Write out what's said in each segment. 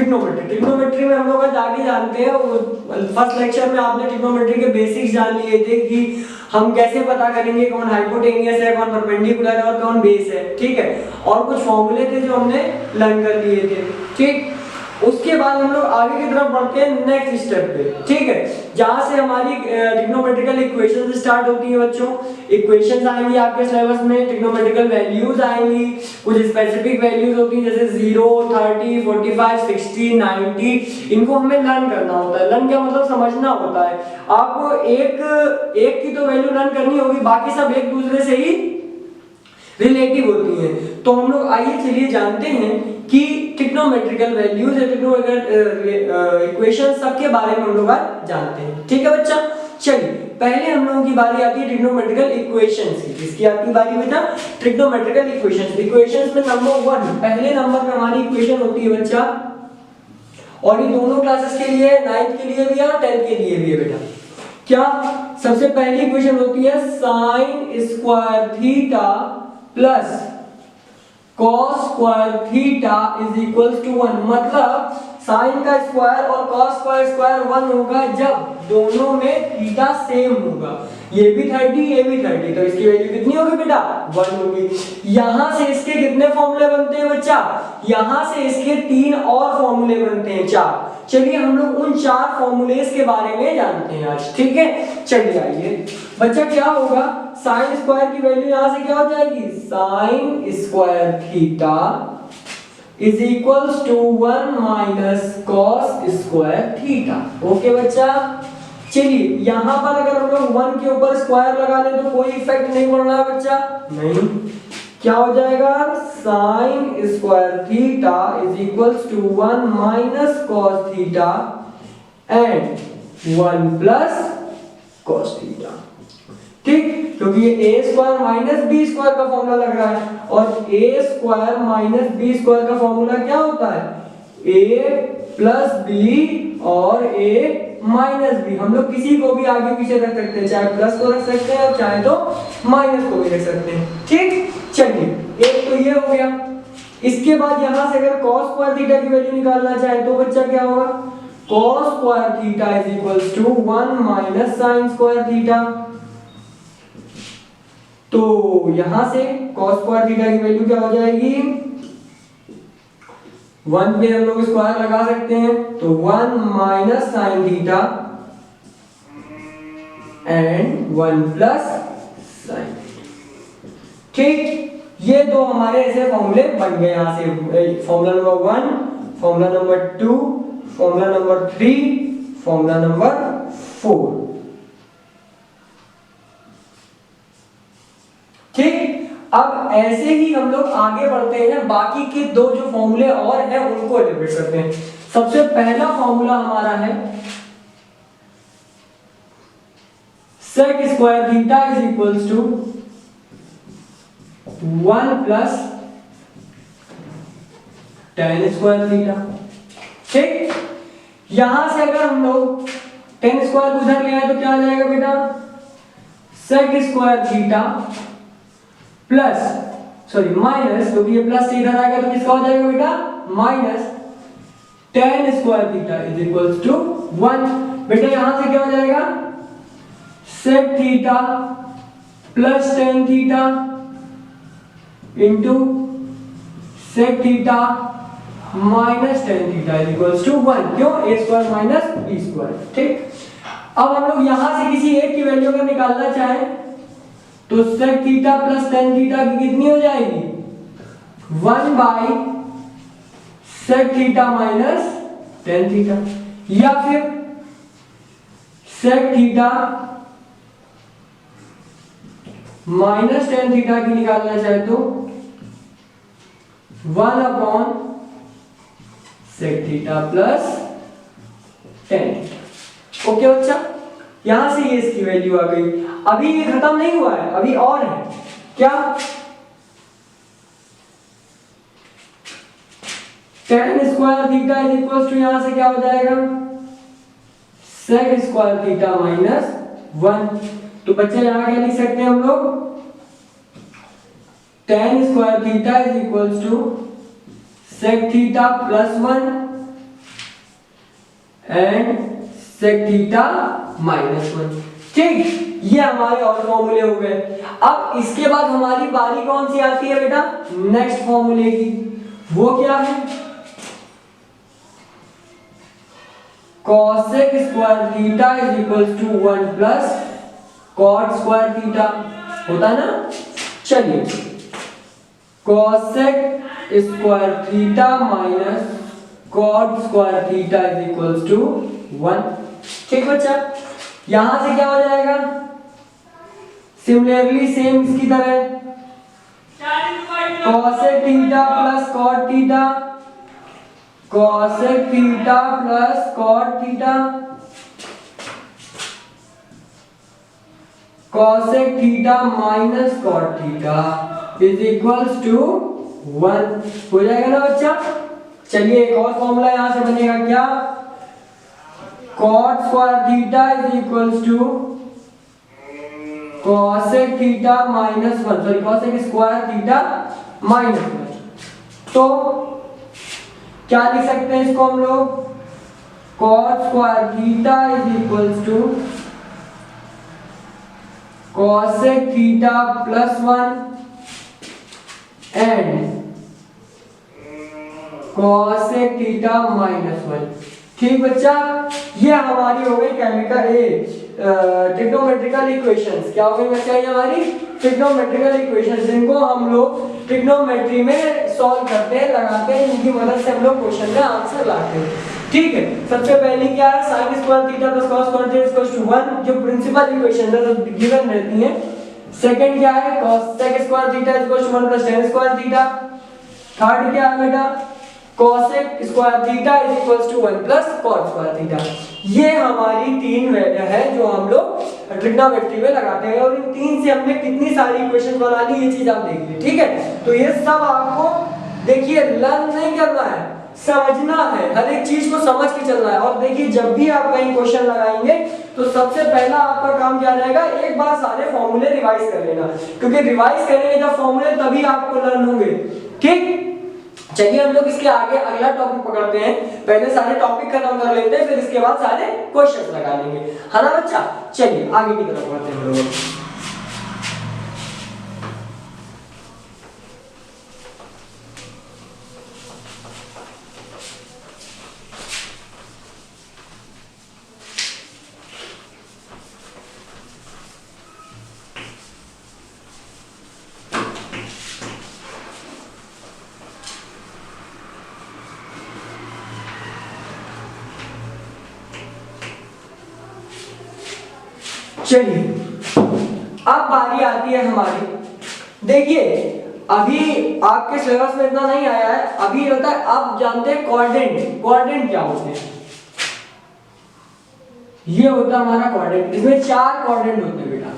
Trigonometry. Trigonometry में हम लोग आज आगे जानते हैं, फर्स्ट लेक्चर में आपने ट्रिग्नोमेट्री के बेसिक्स जान लिए थे कि हम कैसे पता करेंगे कौन हाइपोटेनियस है, कौन परपेंडिकुलर है और कौन बेस है, ठीक है। और कुछ फॉर्मूले थे जो हमने लर्न कर लिए थे, ठीक। उसके बाद हम लोग आगे की तरफ बढ़ते हैं नेक्स्ट स्टेप पे, ठीक है, जहां से हमारी ट्रिग्नोमेट्रिकल इक्वेशंस स्टार्ट होती है बच्चों। इक्वेशंस आएंगी आपके सिलेबस में, ट्रिग्नोमेट्रिकल वैल्यूज आएंगी, कुछ स्पेसिफिक वैल्यूज होती हैं जैसे 0, 30, 45, 60, 90, इनको हमें लर्न करना होता है। लर्न क्या मतलब समझना होता है। आपको एक की तो वैल्यू लर्न करनी होगी, बाकी सब एक दूसरे से ही रिलेटिव होती हैं। तो हम लोग आइए चलिए जानते हैं कि ट्रिग्नोमेट्रिकल वैल्यूज या ट्रिग्नोमेट्रिकल इक्वेशन सबके बारे में हम लोग आज जानते हैं, ठीक है बच्चा। चलिए पहले हम लोगों की बारी आती है ट्रिग्नोमेट्रिकल इक्वेशंस की। किसकी आती है बारी बेटा? Trigonometrical equations. इक्वेशंस में नंबर 1 पहले नंबर पे हमारी इक्वेशन होती है बच्चा, और ये दोनों क्लासेस के लिए, 9th के लिए भी है और 10th के लिए भी है बेटा। क्या? सबसे पहली इक्वेशन होती है sin square theta plus cos square theta is equal to 1। मतलब sin का स्क्वायर और cos का स्क्वायर 1 होगा जब दोनों में थीटा सेम होगा। ये भी 30, ये भी 30, तो इसकी वैल्यू कितनी होगी बेटा? 1 होगी। यहां से इसके कितने फॉर्मूले बनते हैं बच्चा? यहां से इसके 3 और फॉर्मूले बनते हैं, 4। चलिए हम लोग उन 4 फॉर्मूलेस के बारे में जानते हैं आज, ठीक है। चलिए आइए बच्चा, क्या होगा? sin स्क्वायर की वैल्यू यहां से क्या हो जाएगी? sin square theta is equals to 1 minus cos square theta. Okay बच्चा। चलिए यहां पर अगर हम लोग 1 के ऊपर स्क्वायर लगा लें तो कोई इफेक्ट नहीं पड़ रहा है बच्चा? नहीं। क्या हो जाएगा? sin square theta is equals to 1 minus cos theta and 1 plus cos theta, ठीक। क्योंकि ये a square minus b square का फॉर्मूला लग रहा है, और a square minus b square का फॉर्मूला क्या होता है? a प्लस b और a माइनस b। हम लोग किसी को भी आगे पीछे रख सकते हैं, चाहे प्लस को रख सकते हैं और चाहे तो माइनस को भी रख सकते हैं, ठीक। चलिए एक तो ये हो गया। इसके बाद यहां से अगर cos स्क्वायर थीटा की वैल्यू निकालना चाहे तो बच्चा क्या होगा? cos square theta is equals to 1 minus sin square theta. तो यहां से cos स्क्वायर थीटा की वैल्यू क्या हो जाएगी? 1 पे हम लोग स्क्वायर लगा सकते हैं, तो 1 minus sin theta and 1 plus sin, ठीक। ये दो हमारे ऐसे फॉर्मूले बन गए। यहां से formula number 1, formula number 2, formula number 3, formula number 4, ठीक। अब ऐसे ही हम लोग आगे बढ़ते हैं, बाकी के दो जो फॉर्मूले और हैं उनको एलिब्रेट करते हैं। सबसे पहला फॉर्मूला हमारा है sec square theta is equals to 1 plus tan square theta, ठीक। यहां से अगर हम लोग tan स्क्वायर उधर ले आए तो क्या आ जाएगा बेटा? sec square theta plus minus, क्योंकि ये प्लस से इधर आएगा तो किसका हो जाएगा बेटा? Minus tan square theta is equals to 1। बेटा यहां से क्या हो जाएगा? sec theta plus tan theta into sec theta minus tan theta is equals to 1। क्यों? a square minus b square, ठीक। अब हम लोग यहां से किसी एक की वैल्यू अगर निकालना चाहें तो sec theta plus tan theta की कितनी हो जाएगी? 1 by sec theta minus tan theta, या फिर sec theta minus tan theta की निकालना चाहे तो 1 upon sec theta plus tan theta. Okay बच्चा, यहां से ये इसकी वैल्यू आ गई। अभी ये खत्म नहीं हुआ है, अभी और है। क्या? tan square theta is equal to यहां से क्या हो जाएगा? sec square theta minus 1। तो बच्चे यहां क्या लिख सकते हैं हम लोग? tan square theta is equal to sec theta plus 1 and sec theta -1। ठीक, ये हमारे और फॉर्मूले हो गए। अब इसके बाद हमारी बारी कौन सी आती है बेटा, नेक्स्ट फॉर्मूले की। वो क्या है, cosec square theta is equals to 1 plus cot square theta, होता है ना। चलिए, cosec square theta minus cot square theta is equals to 1। ठीक बच्चा, यहां से क्या हो जाएगा, सिमिलरली सेम इसकी तरह cosec theta plus cot theta, cosec theta plus cot theta, cosec theta minus cot theta is equals to 1। हो जाएगा ना बच्चा। चलिए एक और फॉर्मूला यहां से बनेगा, क्या, cot square theta is equals to cosec theta minus 1, sorry cosec square theta -1। तो क्या लिख सकते हैं इसको हम लोग, cot square theta is equals to cosec theta plus 1 and cosec theta -1। ठीक बच्चा, ये हमारी हो गई केमिकल ट्रिग्नोमेट्रिकल इक्वेशंस। क्या हो गई बच्चा, ये हमारी ट्रिग्नोमेट्रिकल इक्वेशंस, जिनको हम लोग ट्रिग्नोमेट्री में सॉल्व करते हैं, लगाते हैं, इनकी मदद से हम लोग क्वेश्चन का आंसर लाते हैं। ठीक है, सबसे पहले क्या है, sin square theta plus cos square theta equals to 1, जो प्रिंसिपल इक्वेशन है जो गिवन रहती है। सेकंड क्या है, cosec square theta equals to 1 plus tan square theta. Third क्या है बेटा, cosec square theta is equals to 1 plus cot square theta. ये हमारी तीन है जो हम लोग ट्रिग्नोमेट्री में लगाते हैं, और इन तीन से हमने कितनी सारी इक्वेशन बना ली, ये चीज आप देखिए। ठीक है, तो ये सब आपको देखिए लर्न नहीं करना है, समझना है, हर एक चीज को समझ के चलना है। और देखिए जब भी आप कहीं क्वेश्चन लगाएंगे तो सबसे पहला आपका काम क्या रहेगा, एक बार सारे फॉर्मूले रिवाइज कर लेना, क्योंकि रिवाइज करेंगे जब फॉर्मूले तभी आपको लर्न होंगे। ठीक, चलिए हम लोग इसके आगे अगला टॉपिक पकड़ते हैं। पहले सारे टॉपिक खत्म कर लेते हैं, फिर इसके बाद सारे क्वेश्चंस लगा लेंगे, है ना बच्चा। चलिए आगे की तरफ बढ़ते हैं लोग। चलिए अब बारी आती है हमारी, देखिए अभी आपके सिलेबस में इतना नहीं आया है, अभी होता है, आप जानते हैं क्वाड्रेंट। क्वाड्रेंट क्या होते हैं, ये होता है हमारा क्वाड्रेंट। इसमें 4 क्वाड्रेंट होते हैं बेटा,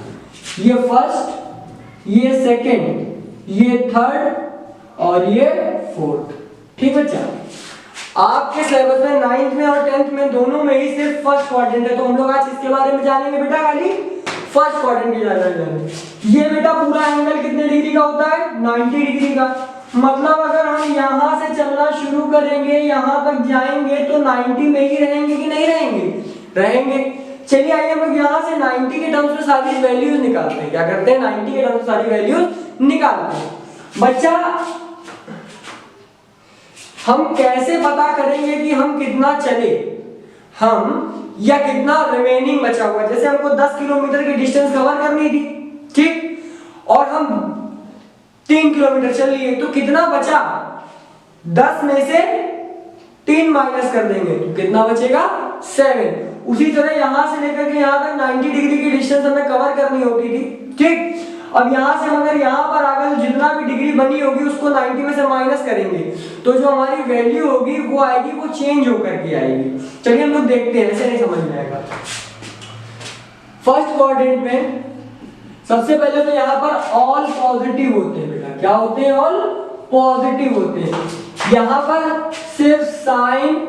ये फर्स्ट, ये सेकंड, ये थर्ड और ये फोर्थ। ठीक बच्चा, आपके सिलेबस में 9th में और 10th में दोनों में ही सिर्फ फर्स्ट क्वाड्रेंट है, तो हम लोग आज इसके बारे में जानेंगे बेटा, खाली फर्स्ट क्वाड्रेंट की जानेंगे। ये बेटा पूरा एंगल कितने डिग्री का होता है, 90 डिग्री का। मतलब अगर हम यहां से चलना शुरू करेंगे, यहां तक जाएंगे तो 90 में ही रहेंगे कि नहीं रहेंगे, रहेंगे। चलिए आइए हम लोग यहां से 90 के टर्म्स में सारी वैल्यूज निकालते हैं। क्या करते हैं, 90 के टर्म्स में सारी वैल्यूज निकालते हैं। बच्चा हम कैसे पता करेंगे कि हम कितना चले, हम या कितना रिमेनिंग बचा हुआ। जैसे हमको 10 किलोमीटर की डिस्टेंस कवर करनी थी, ठीक, और हम 3 किलोमीटर चल लिए, तो कितना बचा, 10 में से 3 माइनस कर देंगे तो कितना बचेगा, 7। उसी तरह यहां से लेकर के यहां तक 90 डिग्री की डिस्टेंस हमें कवर करनी होती थी, ठीक। अब यहां से अगर यहां पर आ गए तो जितना भी डिग्री बनी होगी उसको 90 में से माइनस करेंगे, तो जो हमारी वैल्यू होगी वो आएगी, वो चेंज होकर के आएगी। चलिए हम लोग देखते हैं, ऐसे नहीं समझ में आएगा। फर्स्ट क्वाड्रेंट में सबसे पहले तो यहाँ पर ऑल पॉजिटिव होते हैं बेटा। क्या होते हैं, ऑल पॉजिटिव होते हैं। यहाँ पर सिर्फ साइन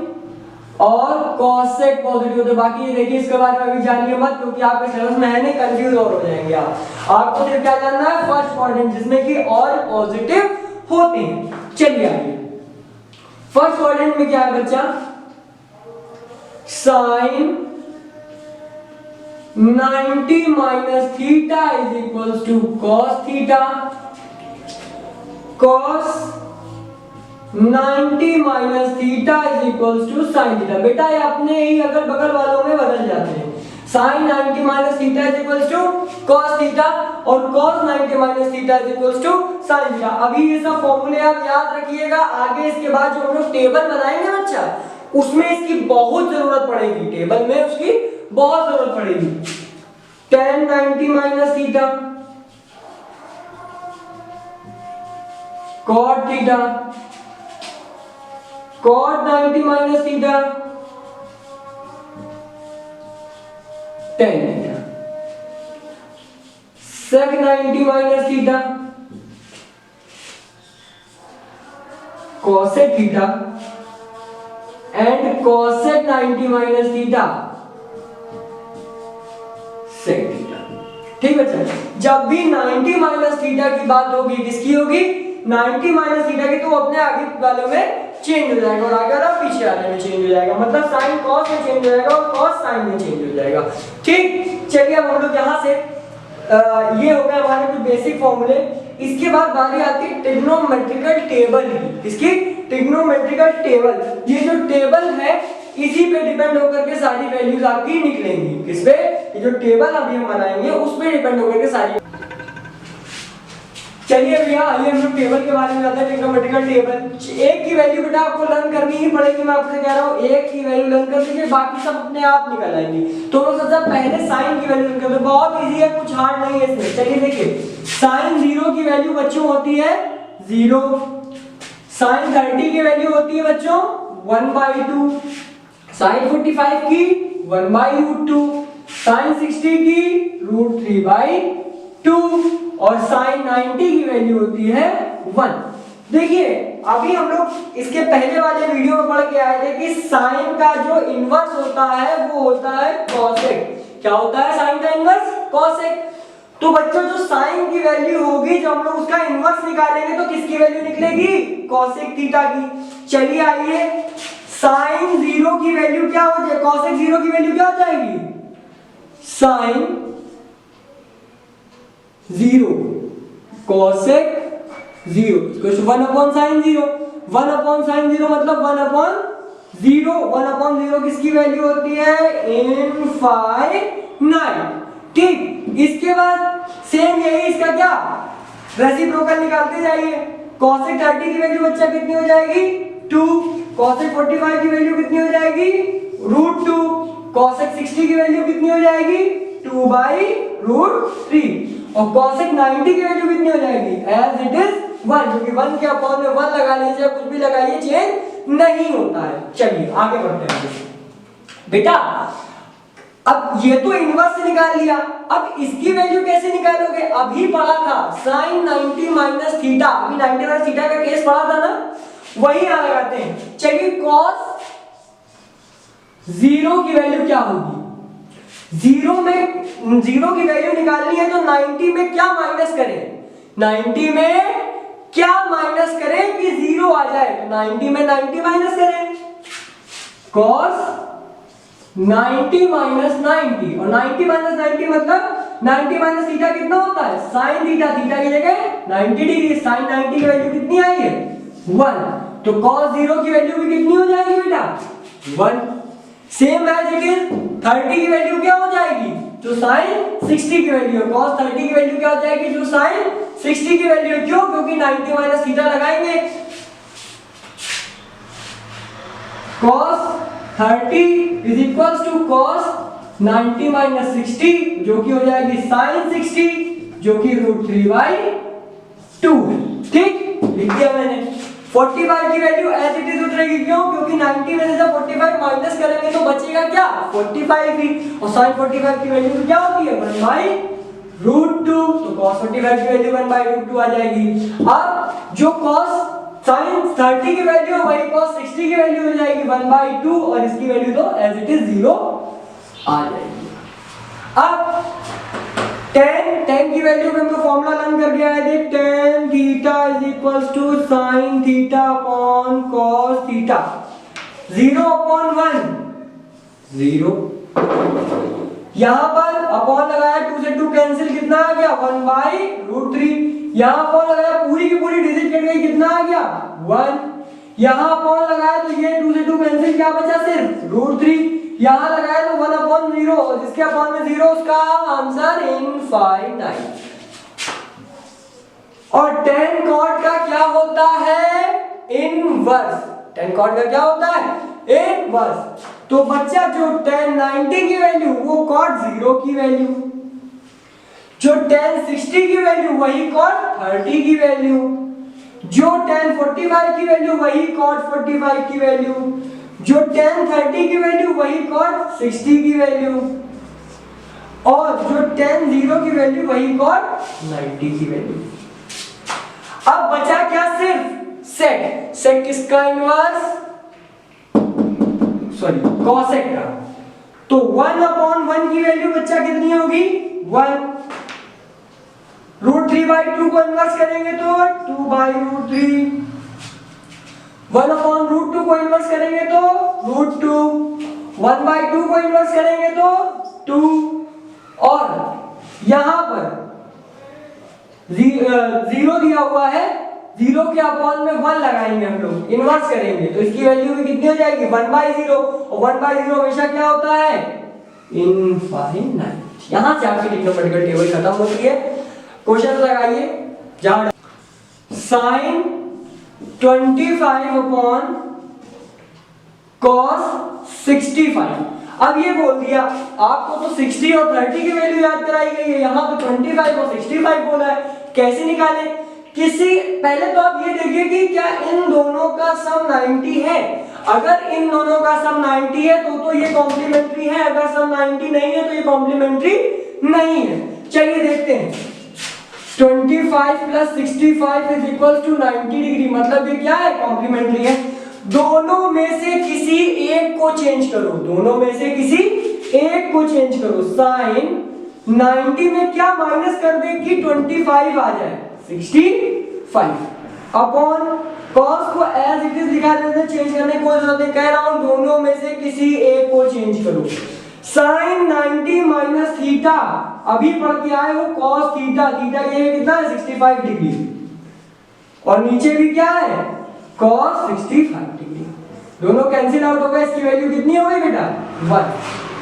और कॉसेक पॉजिटिव होते हैं। बाकी ये देखिए, इसके बारे में अभी जानिए मत, क्योंकि आपके सिलेबस में है नहीं, कंफ्यूज और हो जाएंगे आप। आपको सिर्फ क्या जानना है, फर्स्ट क्वाड्रेंट जिसमें कि ऑल पॉजिटिव होते हैं। चलिए आइए, फर्स्ट क्वाड्रेंट में क्या है बच्चा, sine 90 minus theta is equals to cos theta, cos 90 minus theta is equals to sine theta. बेटा ये अपने ही अगल बगल वालों में बदल जाते हैं। Sine 90 minus theta is equals to cos theta और cos 90 minus theta is equals to sine theta. अभी ये सब फॉर्मूले आप याद रखिएगा, आगे इसके बाद जो हम लोग टेबल बनाएंगे बच्चा, उसमें इसकी बहुत जरूरत पड़ेगी, टेबल में उसकी बहुत जरूरत पड़ेगी। tan 90 minus theta, cot theta, cot 90 minus theta, tan theta, sec 90 minus theta, cosec theta and cosec 90 minus theta, sec theta. ठीक है बच्चा, जब भी 90 माइनस थीटा की बात होगी, किसकी होगी? 90 माइनस थीटा की, तो अपने आगे वाले में चेंज हो जाएगा और आगे वाला पीछे वाले में चेंज हो जाएगा। मतलब साइन कॉस में चेंज हो जाएगा और कॉस साइन में चेंज हो जाएगा। ठीक, चलिए अब हम लोग यहाँ से ये हो गया हमारे कुछ बेसिक फॉर्मूले। इसके बाद बारी आती है ट्रिग्नोमेट्रिकल टेबल की। इसकी ट्रिग्नोमेट्रिकल टेबल, ये जो टेबल है इसी पे डिपेंड होकर के सारी वैल्यूज आपकी निकलेंगी। किस पे? ये जो टेबल अभी हम बनाएंगे उस पे डिपेंड होकर के सारी। चलिए भैया आइए हम लोग टेबल के बारे में जानते हैं। ट्रिग्नोमेट्रिकल टेबल, एक की वैल्यू बेटा आपको लर्न करनी ही पड़ेगी। मैं आपसे कह रहा हूँ एक की वैल्यू लर्न कर लीजिए, बाकी सब अपने आप निकल आएंगी। तो हम सबसे पहले साइन की वैल्यू लर्न करते हैं, बहुत इजी है, कुछ हार्ड नहीं है इसमें। चलिए देखिए, साइन 0 की वैल्यू बच्चों होती है 0, साइन 30 की वैल्यू होती है बच्चों 1/2, साइन 45 की 1/√2, साइन 60 की √3/2 और साइन 90 की वैल्यू होती है 1। देखिए अभी हम लोग इसके पहले वाले वीडियो में पढ़ के आए थे कि साइन का जो इनवर्स होता है वो होता है कॉसेक। क्या होता है साइन का इनवर्स? कॉसेक। तो बच्चों जो साइन की वैल्यू होगी, जब हम लोग उसका इनवर्स निकालेंगे तो किसकी वैल्यू निकलेगी? कॉसेक थीटा की। चलिए आइए, साइन 0 की वैल्यू क्या हो जाएगी? कॉसेक 0 की वैल्यू क्या हो जाएगी? Sign 0 cosec 0 equal to 1/sin 0। 1/sin 0 मतलब 1/0। 1/0 किसकी वैल्यू होती है? इनफाइनाइट। ठीक, इसके बाद सेम यही इसका क्या रेसिप्रोकल निकालते जाइए। cosec 30 की वैल्यू बच्चा कितनी हो जाएगी? 2। cosec 45 की वैल्यू कितनी हो जाएगी? √2। cosec 60 की वैल्यू कितनी हो जाएगी? 2/√3। और cosec 90 की वैल्यू कितनी हो जाएगी? एज इट इज 1, क्योंकि 1 के अपॉन में 1 लगा लीजिए, कुछ भी लगाइए, चेंज नहीं होता है। चलिए आगे बढ़ते हैं बेटा। अब ये तो इनवर्स से निकाल लिया, अब इसकी वैल्यू कैसे निकालोगे? अभी पढ़ा था साइन 90 माइनस थीटा, अभी 90 माइनस थीटा का केस पढ़ा था ना, वही यहां लगाते हैं। चलिए cos 0 की वैल्यू क्या होगी? 0 की वैल्यू निकालनी है तो 90 में क्या माइनस करें? 90 में क्या माइनस करें कि 0 आ जाए? तो 90 में 90 माइनस करें, cos 90 माइनस 90, और 90 माइनस 90 मतलब 90 माइनस थीटा कितना होता है? Sine theta. थीटा की जगह 90 डिग्री, साइन 90 की वैल्यू कितनी आई है? 1। तो cos 0 की वैल्यू भी कितनी हो जाएगी बेटा? 1। सेम एज इट इज 30 की वैल्यू क्या हो जाएगी? जो साइन 60 की वैल्यू है। cos 30 की वैल्यू क्या हो जाएगी? जो साइन 60 की वैल्यू है। क्यों? क्योंकि 90 माइनस थीटा लगाएंगे। cos 30 is equals to cos 90 minus 60, जो कि हो जाएगी साइन 60, जो कि √3/2 है। ठीक, लिख दिया मैंने। 45 की वैल्यू एज इट इज उतरेगी। क्यों? क्योंकि 90 में से जब 45 माइनस करेंगे तो बचेगा क्या? 45 ही। और sin 45 की वैल्यू क्या होती है? 1/√2। तो cos 45 की वैल्यू 1/√2 आ जाएगी। अब जो cos sin 30 की वैल्यू वही cos 60 की वैल्यू हो जाएगी 1/2, और इसकी वैल्यू तो एज इट इज 0 आ जाएगी। अब tan की वैल्यू में हमको फॉर्मूला लर्न कर दिया है। tan theta is equals to sin theta upon cos theta. 0/1 0। यहाँ पर अपॉन लगाया, 2 से 2 कैंसिल, कितना आ गया 1/√3। यहाँ अपॉन लगाया, पूरी की पूरी डिजिट कट गई, कितना आ गया 1। यहाँ अपॉन लगाया तो ये 2 से 2 कैंसिल, क्या बचा सिर्फ √3। यहाँ लगाया तो 1/0, जिसके अपॉन में 0 उसका आंसर इनफाइनाइट। और tan cot का क्या होता है इनवर्स। tan cot का क्या होता है इनवर्स। तो बच्चा जो tan 90 की वैल्यू वो cot 0 की वैल्यू, जो tan 60 की वैल्यू वही cot 30 की वैल्यू, जो tan 45 की वैल्यू वही cot 45 की वैल्यू, जो tan 30 की वैल्यू वही cot 60 की वैल्यू, और जो tan 0 की वैल्यू वही cot 90 की वैल्यू। अब बचा क्या सिर्फ सेक। सेक किसका इनवर्स, सॉरी कॉसेक का। तो 1/1 की वैल्यू बच्चा कितनी होगी 1। √3/2 को इन्वर्स करेंगे तो 2/√3। 1/√2 को इन्वर्स करेंगे तो √2। 1/2 को इन्वर्स करेंगे तो 2। और यहां पर 0 दिया हुआ है, 0 के अपॉन में 1 लगाएंगे हम लोग, इन्वर्स करेंगे तो इसकी वैल्यू भी कितनी हो जाएगी 1/0। और 1/0 हमेशा क्या होता है इनफाइनाइट। यहां से आपकी ट्रिग्नोमेट्रिकल टेबल खत्म होती है। क्वेश्चन लगाइए, जहां sin 25 cos 65। अब ये बोल दिया आपको तो 60 और 30 की वैल्यू याद कराई गई है, यहां तो 25 और 65 बोला है, कैसे निकाले। किसी पहले तो आप ये देखिए कि क्या इन दोनों का सम 90 है। अगर इन दोनों का सम 90 है तो ये कॉम्प्लीमेंट्री है, अगर सम 90 नहीं है तो ये कॉम्प्लीमेंट्री नहीं है। चलिए देखते हैं, 25 + 65 = 90 डिग्री, मतलब ये क्या है कॉम्प्लीमेंट्री है। दोनों में से किसी एक को चेंज करो, दोनों में से किसी एक को चेंज करो। साइन 90 में क्या माइनस कर दे कि 25 आ जाए 65 अपॉन cos को एज इट इज दिखा देते, चेंज करने की कोई जरूरत नहीं। कह रहा हूं दोनों में से किसी एक को चेंज करो। साइन 90 - थीटा, अभी पढ़ के आए हो cos थीटा, थीटा ये कितना है 65 डिग्री, और नीचे भी क्या है cos 65 डिग्री। दोनों कैंसिल आउट हो गए, इसकी वैल्यू कितनी हो गई बेटा 1।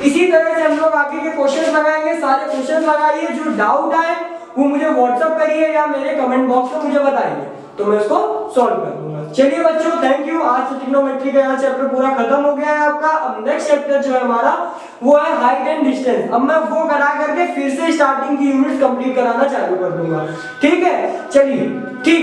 इसी तरह से हम लोग आगे के क्वेश्चन लगाएंगे। सारे क्वेश्चन लगाइए, जो डाउट आए वो मुझे व्हाट्सएप करिए या मेरे कमेंट बॉक्स में मुझे बताइए, तो मैं उसको सॉल्व कर दूंगा। चलिए बच्चों, थैंक यू। आज से ट्रिग्नोमेट्री का यह चैप्टर पूरा खत्म हो गया है आपका। अब नेक्स्ट चैप्टर जो है हमारा वो है हाइट एंड डिस्टेंस। अब मैं वो करा करके फिर से स्टार्टिंग की यूनिट्स कंप्लीट कराना चालू कर दूंगा, ठीक है। चलिए ठीक।